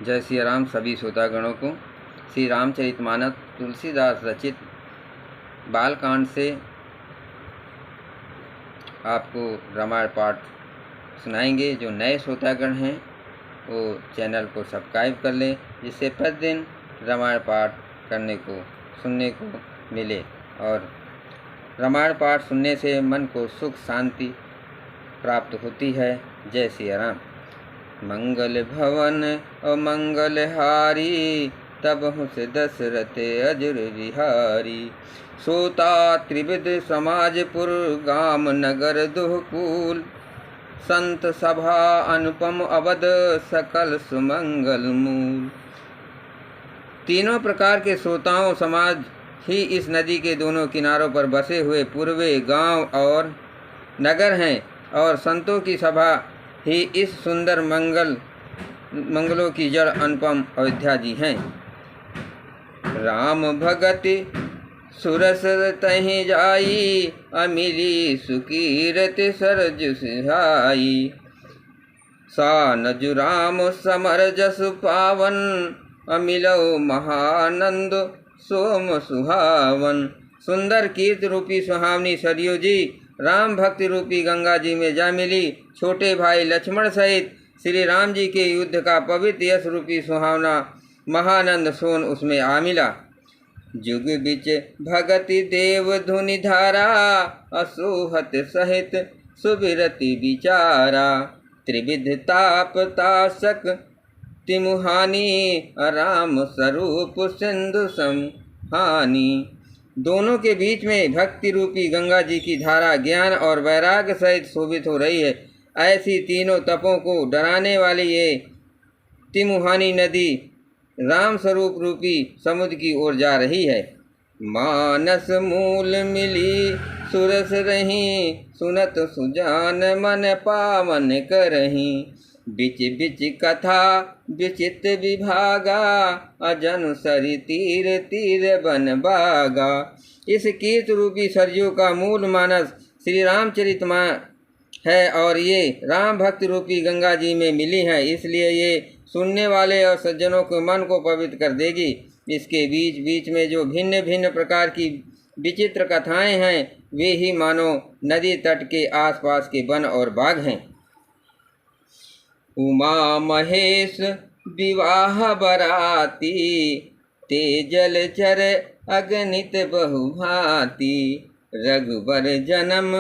जय सिया राम सभी श्रोतागणों को। श्री रामचरितमानस तुलसीदास रचित बालकांड से आपको रामायण पाठ सुनाएंगे। जो नए श्रोतागण हैं वो चैनल को सब्सक्राइब कर लें, जिससे प्रतिदिन रामायण पाठ करने को सुनने को मिले। और रामायण पाठ सुनने से मन को सुख शांति प्राप्त होती है। जय सिया राम। मंगल भवन अमंगल हारी, तब से दशरथ अजुर विहारी। सोता त्रिविध समाजपुर, गाम नगर दुहकूल। संत सभा अनुपम अवध, सकल सुमंगल मूल। तीनों प्रकार के श्रोताओं समाज ही इस नदी के दोनों किनारों पर बसे हुए पूर्वे गांव और नगर हैं, और संतों की सभा ही इस सुंदर मंगलों की जड़ अनुपम अयोध्या जी हैं। राम भगति सुरस तहि जाई, अमिली सुकीरति सरजु सिहाई। सानजु राम समर जसु पावन, अमिलौ महानंद सोम सुहावन। सुंदर कीर्ति रूपी सुहावनी सरयू जी राम भक्ति रूपी गंगा जी में जा मिली। छोटे भाई लक्ष्मण सहित श्री राम जी के युद्ध का पवित्र यश रूपी सुहावना महानंद सोन उसमें आ मिला। जुग बिच भगति देव धुनि धारा, असोहत सहित सुबिरति विचारा। त्रिविध ताप तासक तिमुहानी, राम स्वरूप सिंधु समहानी। दोनों के बीच में भक्ति रूपी गंगा जी की धारा ज्ञान और वैराग्य सहित शोभित हो रही है। ऐसी तीनों तपों को डराने वाली ये तिमुहानी नदी राम स्वरूप रूपी समुद्र की ओर जा रही है। मानस मूल मिली सुरस रही, सुनत सुजान मन पावन करही। बिच बिच कथा विचित विभागा, अजन सरि तीर तीर बन बागा। इस कीर्त रूपी सरयू का मूल मानस श्री रामचरितमानस है, और ये राम भक्ति रूपी गंगा जी में मिली हैं, इसलिए ये सुनने वाले और सज्जनों के मन को पवित्र कर देगी। इसके बीच बीच में जो भिन्न भिन्न प्रकार की विचित्र कथाएं हैं, वे ही मानो नदी तट के आसपास के वन और बाग हैं। उमा महेश विवाह बराती, तेजल चर अगणित बहुभांति। रघुबर जन्म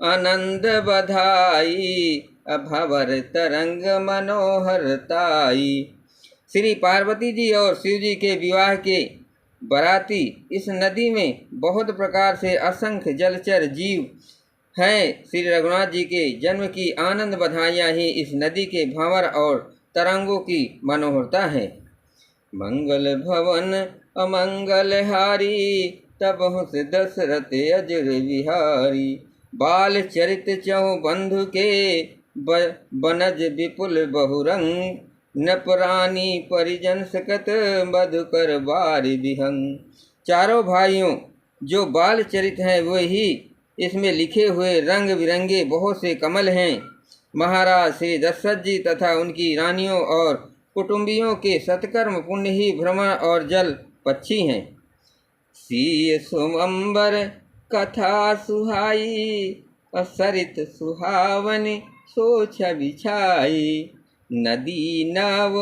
आनंद बधाई, अभवर तरंग मनोहरताई। श्री पार्वती जी और शिव जी के विवाह के बराती इस नदी में बहुत प्रकार से असंख्य जलचर जीव हैं। श्री रघुनाथ जी के जन्म की आनंद बधाइयाँ ही इस नदी के भंवर और तरंगों की मनोहरता है। मंगल भवन अमंगल हारी, तब से दशरथ अजुर विहारी। बाल चरित चहु बंधु के, बनज विपुल बहुरंग। न प्राणी परिजन सकत, मधुकर बारि विहंग। चारों भाइयों जो बाल चरित हैं वे ही इसमें लिखे हुए रंग बिरंगे बहुत से कमल हैं। महाराज श्री दशरथ जी तथा उनकी रानियों और कुटुंबियों के सत्कर्म पुण्य ही भ्रमण और जल पक्षी हैं। सीय सुमंबर कथा सुहाई, असरित सुहावनी सोच बिछाई। नदी नाव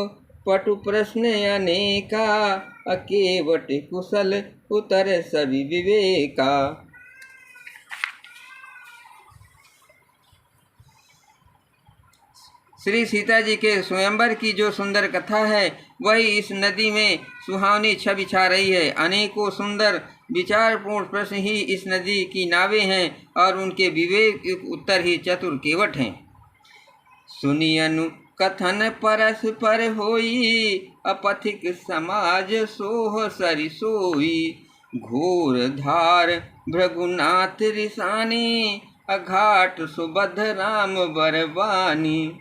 पटु प्रश्न अनेका, अकेवट कुशल उतर सभी विवेका। श्री सीता जी के स्वयंवर की जो सुंदर कथा है वही इस नदी में सुहावनी छवि छा रही है। अनेकों सुंदर विचारपूर्ण प्रश्न ही इस नदी की नावें हैं, और उनके विवेक उत्तर ही चतुर केवट हैं। सुनियनु कथन परस्पर होई, अपथिक समाज सोह सरि सोई। घोर धार भृगुनाथ रिसानी, अघाट सुबध राम बरबानी।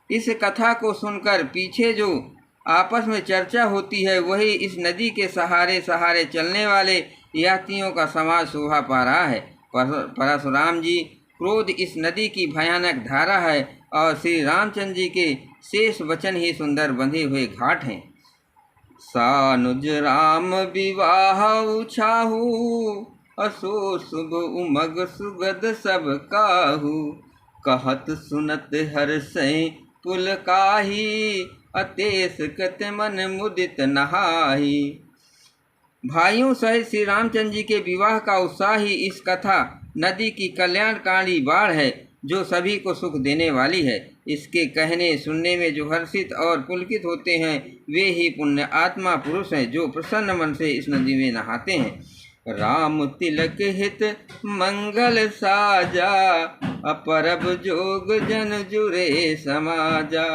इस कथा को सुनकर पीछे जो आपस में चर्चा होती है वही इस नदी के सहारे सहारे चलने वाले यात्रियों का समाज शोभा पा रहा है। परशुराम जी क्रोध इस नदी की भयानक धारा है और श्री रामचंद्र जी के शेष वचन ही सुंदर बंधे हुए घाट हैं। सानुज राम विवाह उछाहू, असो शुभ उमग सुगद सब काहू। कहत सुनत हर्षै पुलकाही, अतेस कत मन मुदित नहाही। भाइयों सहित श्री रामचंद्र जी के विवाह का उत्साह ही इस कथा नदी की कल्याणकारी बाढ़ है, जो सभी को सुख देने वाली है। इसके कहने सुनने में जो हर्षित और पुलकित होते हैं, वे ही पुण्य आत्मा पुरुष हैं, जो प्रसन्न मन से इस नदी में नहाते हैं। राम तिलक हित मंगल साजा, अपरब जोग जन जुरे समाजा।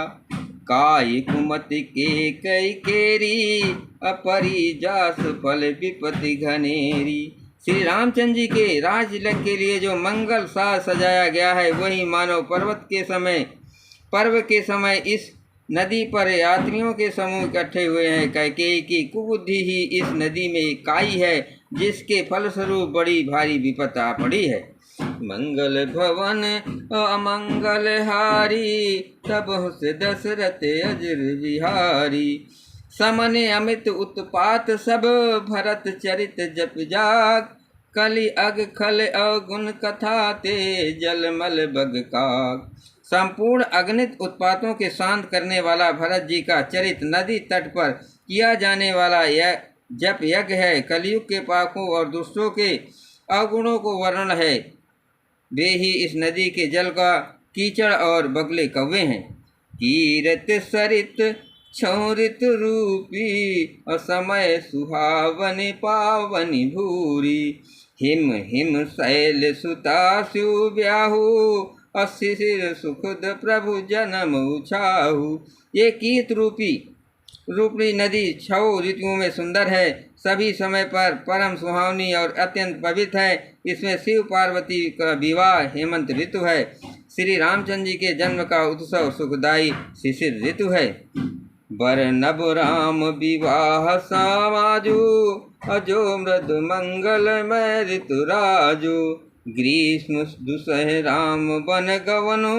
काय कुमति के कई केरी, अपरी जास फल विपति घनेरी। श्री रामचंद्र जी के राज तिलक के लिए जो मंगल साज सजाया गया है, वही मानव पर्व के समय इस नदी पर यात्रियों के समूह इकट्ठे हुए हैं। कैकेयी की कुबुद्धि ही इस नदी में काई है, जिसके फलस्वरूप बड़ी भारी विपत्ति आ पड़ी है। मंगल भवन अमंगल हारी, तब से दशरथ अजर बिहारी। समने अमित उत्पात सब, भरत चरित जप जाग। कलि अग खल अवगुण कथा ते, जलमल बग काग। संपूर्ण अगणित उत्पातों के शांत करने वाला भरत जी का चरित नदी तट पर किया जाने वाला यह जप यज्ञ है। कलयुग के पापों और दुष्टों के अवगुणों को वर्णन है। वे ही इस नदी के जल का कीचड़ और बगले कौवे हैं। कीरत सरित क्षौरित रूपी, असमय सुहावनि पावनि भूरी। हिम हिम शैल सुता स्यु ब्याहु, अशिशिर सुखद प्रभु जन्म उछाहु। ये कीत रूपी नदी 6 ऋतुओं में सुंदर है, सभी समय पर परम सुहावनी और अत्यंत पवित्र है। इसमें शिव पार्वती का विवाह हेमंत ऋतु है। श्री रामचंद्र जी के जन्म का उत्सव सुखदायी शिशिर ऋतु है। बरनब राम विवाह समाजु, अजो मृद मंगलमय ऋतु राजु। ग्रीष्म दुसह राम बन गवनु,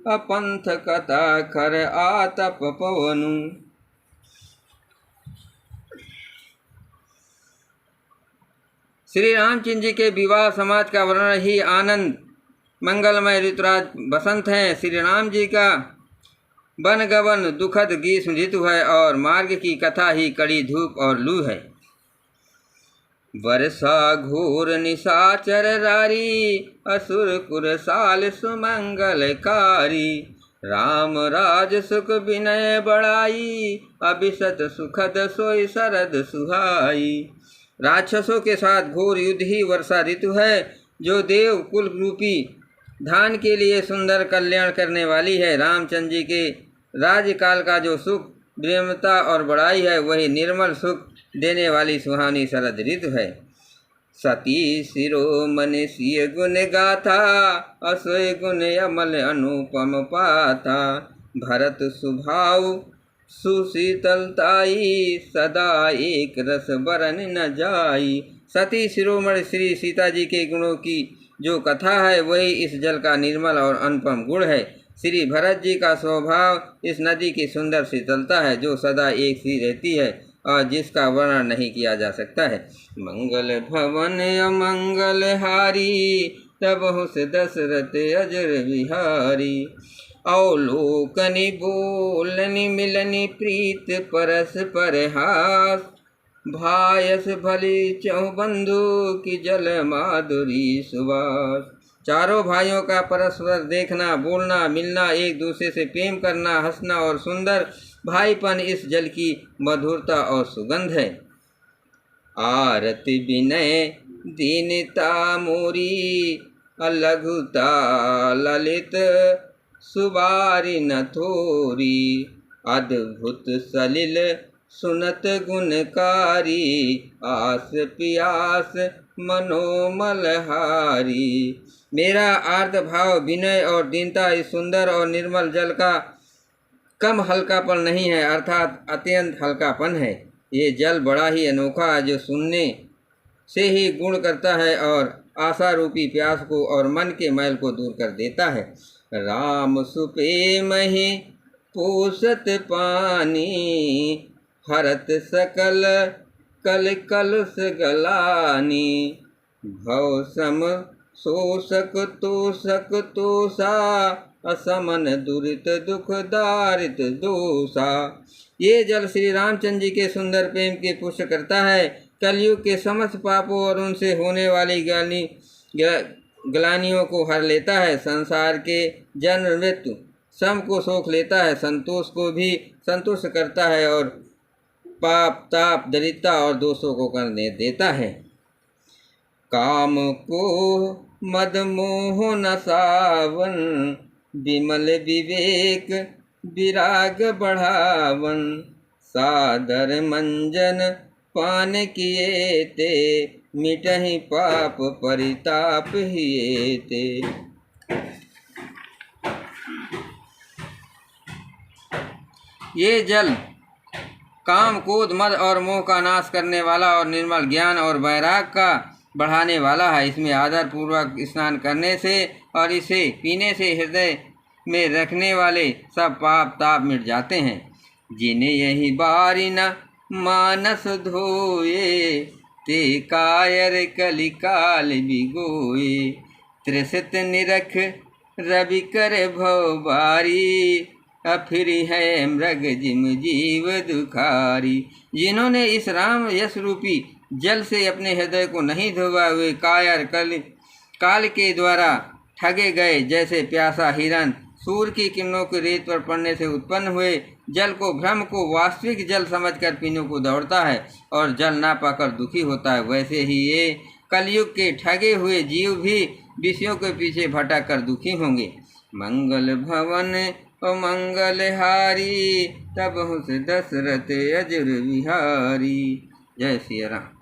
अपंथ कथा खर आतप पवनु। श्री रामचंद्र जी के विवाह समाज का वर्णन ही आनंद मंगलमय ऋतुराज बसंत है। श्री राम जी का बनगवन दुखद ग्रीष्म ऋतु है, और मार्ग की कथा ही कड़ी धूप और लू है। वर्षा घोर निशाचर रारी, असुर कुरसाल सुमंगलकारी। राम राज सुख विनय बड़ाई, अभिषत सुखद सोई शरद सुहाई। राक्षसों के साथ घोर युद्ध ही वर्षा ऋतु है, जो देव कुल रूपी धान के लिए सुंदर कल्याण करने वाली है। रामचंद्र जी के राज्यकाल का जो सुख प्रेमता और बड़ाई है, वही निर्मल सुख देने वाली सुहानी शरद ऋतु है। सती शिरोमणि सिय गुण गाथा, असोय गुण अमल अनुपम पाथा। भरत सुभाव सुशीतलताई, सदा एक रस बरन न जाई। सती शिरोमणि श्री सीता जी के गुणों की जो कथा है, वही इस जल का निर्मल और अनुपम गुण है। श्री भरत जी का स्वभाव इस नदी की सुंदर शीतलता है, जो सदा एक सी रहती है और जिसका वर्णन नहीं किया जा सकता है। मंगल भवन अमंगल हारी, तब से दशरथ अजर बिहारी। अवलोकनि बोलनि मिलनि प्रीत, परस परहास। भायस भली चहु बंधु, की जल माधुरी सुवास। चारों भाइयों का परस्पर देखना, बोलना, मिलना, एक दूसरे से प्रेम करना, हंसना और सुंदर भाईपन इस जल की मधुरता और सुगंध है। आरति विनय दीनता मोरी, लघुता ललित सुबारी न थोरी। अद्भुत सलिल सुनत गुणकारी, आस पियास मनोमलहारी। मेरा आर्त भाव विनय और दीनता इस सुंदर और निर्मल जल का कम हल्कापन नहीं है, अर्थात अत्यंत हल्कापन है। ये जल बड़ा ही अनोखा है, जो सुनने से ही गुण करता है और आशा रूपी प्यास को और मन के मैल को दूर कर देता है। राम सुप्रेम ही पोषत पानी, हरत सकल कल कलुष गलानी। भव सम शोषक तोषक तोषा, असमन दुरित दुख दारित दोषा। ये जल श्री रामचंद्र जी के सुंदर प्रेम के पुष्ट करता है, कलयुग के समस्त पापों और उनसे होने वाली ग्लानियों को हर लेता है, संसार के जन्म मृत्यु सम को सोख लेता है, संतोष को भी संतुष्ट करता है और पाप ताप दरिद्रता और दोषों को करने देता है। काम को मद मोह नसावन, विमल विवेक विराग बढ़ावन। सादर मंजन पान किए ते, मिटहि पाप परिताप हिए ते। ये जल काम क्रोध मद और मोह का नाश करने वाला और निर्मल ज्ञान और वैराग का बढ़ाने वाला है। इसमें आदर पूर्वक स्नान करने से और इसे पीने से हृदय में रखने वाले सब पाप ताप मिट जाते हैं। जिन्हें यही बारी न मानस धोए, ते कायर कलिकाल बिगोए। त्रिसित निरख रवि कर भव बारी, फिर है मृग जिम जीव दुखारी। जिन्होंने इस राम यश रूपी जल से अपने हृदय को नहीं धोवा, हुए कायर काल के द्वारा ठगे गए, जैसे प्यासा हिरन सूर्य की किरणों की रेत पर पड़ने से उत्पन्न हुए जल को भ्रम को वास्तविक जल समझकर पीने को दौड़ता है और जल ना पाकर दुखी होता है, वैसे ही ये कलयुग के ठगे हुए जीव भी विषयों के पीछे भटक कर दुखी होंगे। मंगल भवन ओ मंगलहारी, तब से दशरथ अजुर विहारी। जय श्री राम।